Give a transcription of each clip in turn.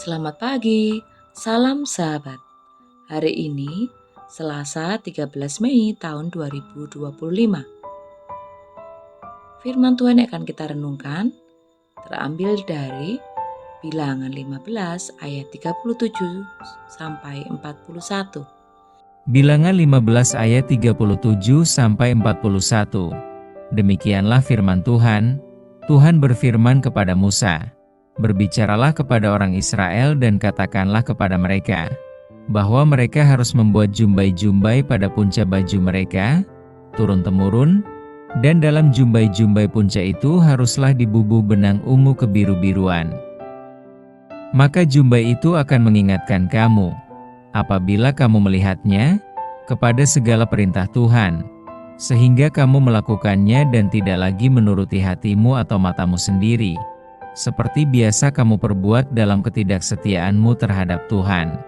Selamat pagi, salam sahabat. Hari ini Selasa 13 Mei tahun 2025. Firman Tuhan yang akan kita renungkan terambil dari Bilangan 15 ayat 37 sampai 41. Bilangan 15 ayat 37 sampai 41. Demikianlah firman Tuhan. Tuhan berfirman kepada Musa, "Berbicaralah kepada orang Israel dan katakanlah kepada mereka, bahwa mereka harus membuat jumbai-jumbai pada punca baju mereka, turun-temurun, dan dalam jumbai-jumbai punca itu haruslah dibubuh benang ungu kebiru-biruan. Maka jumbai itu akan mengingatkan kamu, apabila kamu melihatnya, kepada segala perintah Tuhan, sehingga kamu melakukannya dan tidak lagi menuruti hatimu atau matamu sendiri, seperti biasa kamu perbuat dalam ketidaksetiaanmu terhadap Tuhan.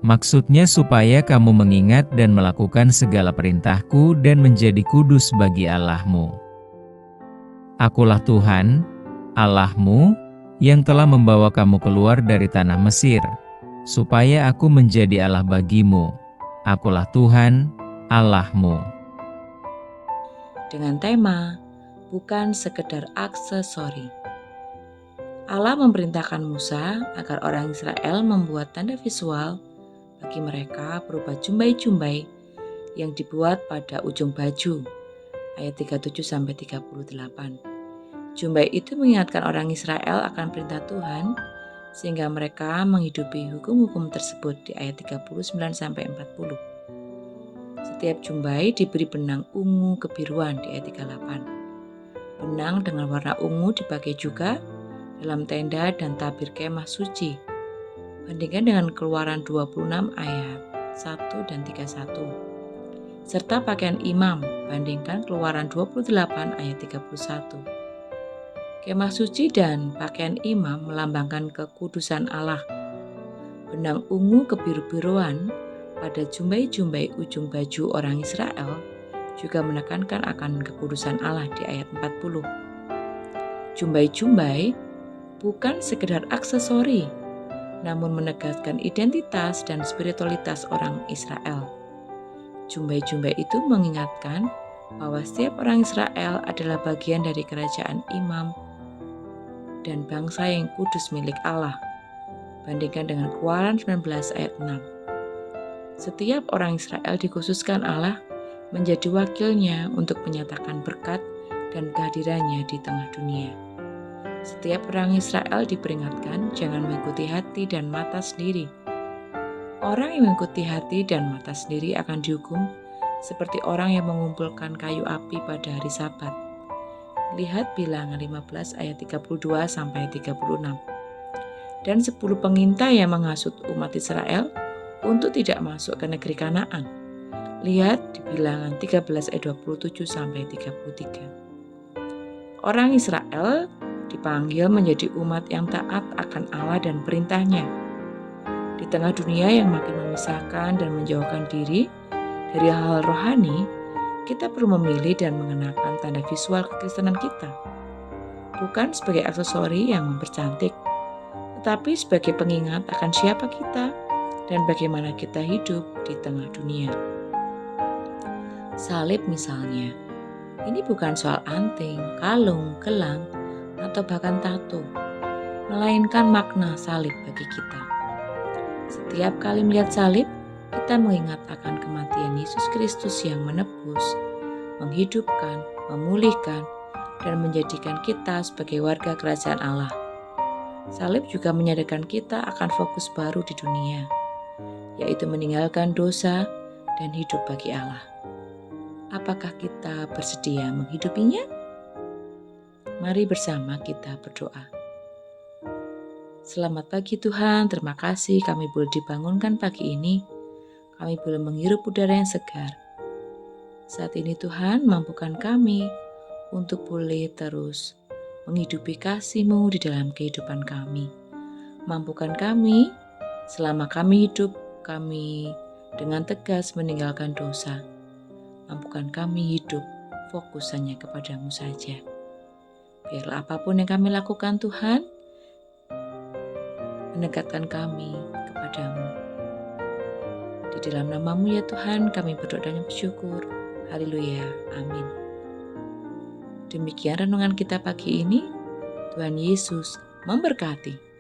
Maksudnya supaya kamu mengingat dan melakukan segala perintahku dan menjadi kudus bagi Allahmu. Akulah Tuhan, Allahmu, yang telah membawa kamu keluar dari tanah Mesir, supaya aku menjadi Allah bagimu. Akulah Tuhan, Allahmu." Dengan tema bukan sekedar aksesori. Allah memerintahkan Musa agar orang Israel membuat tanda visual bagi mereka berupa jumbai-jumbai yang dibuat pada ujung baju. Ayat 37-38. Jumbai itu mengingatkan orang Israel akan perintah Tuhan sehingga mereka menghidupi hukum-hukum tersebut di ayat 39-40. Setiap jumbai diberi benang ungu kebiruan di ayat 38. Benang dengan warna ungu dipakai juga dalam tenda dan tabir kemah suci. Bandingkan dengan Keluaran 26 ayat 1 dan 31. Serta pakaian imam, bandingkan Keluaran 28 ayat 31. Kemah suci dan pakaian imam melambangkan kekudusan Allah. Benang ungu kebiru-biruan pada jumbai-jumbai ujung baju orang Israel juga menekankan akan kekudusan Allah di ayat 40. Jumbai-jumbai bukan sekedar aksesori, namun menegaskan identitas dan spiritualitas orang Israel. Jumbai-jumbai itu mengingatkan bahwa setiap orang Israel adalah bagian dari kerajaan imam dan bangsa yang kudus milik Allah. Bandingkan dengan Keluaran 19 ayat 6. Setiap orang Israel dikhususkan Allah menjadi wakilnya untuk menyatakan berkat dan kehadirannya di tengah dunia. Setiap orang Israel diperingatkan jangan mengikuti hati dan mata sendiri. Orang yang mengikuti hati dan mata sendiri akan dihukum seperti orang yang mengumpulkan kayu api pada hari Sabat. Lihat Bilangan 15 ayat 32-36. Dan 10 pengintai yang menghasut umat Israel untuk tidak masuk ke negeri Kanaan. Lihat di Bilangan 13 ayat 27-33. Orang Israel dipanggil menjadi umat yang taat akan Allah dan perintahnya. Di tengah dunia yang makin memisahkan dan menjauhkan diri dari hal-hal rohani, kita perlu memilih dan mengenakan tanda visual kekristenan kita. Bukan sebagai aksesori yang mempercantik, tetapi sebagai pengingat akan siapa kita dan bagaimana kita hidup di tengah dunia. Salib misalnya, ini bukan soal anting, kalung, gelang, atau bahkan tato, melainkan makna salib bagi kita. Setiap kali melihat salib, kita mengingat akan kematian Yesus Kristus yang menebus, menghidupkan, memulihkan, dan menjadikan kita sebagai warga kerajaan Allah. Salib juga menyadarkan kita akan fokus baru di dunia, yaitu meninggalkan dosa dan hidup bagi Allah. Apakah kita bersedia menghidupinya? Mari bersama kita berdoa. Selamat pagi Tuhan, terima kasih kami boleh dibangunkan pagi ini. Kami boleh menghirup udara yang segar. Saat ini Tuhan, mampukan kami untuk boleh terus menghidupi kasih-Mu di dalam kehidupan kami. Mampukan kami selama kami hidup, kami dengan tegas meninggalkan dosa. Mampukan kami hidup fokus hanya kepada-Mu saja. Biarlah apapun yang kami lakukan Tuhan, mendekatkan kami kepadamu. Di dalam nama-Mu ya Tuhan kami berdoa dan bersyukur. Haleluya, amin. Demikian renungan kita pagi ini. Tuhan Yesus memberkati.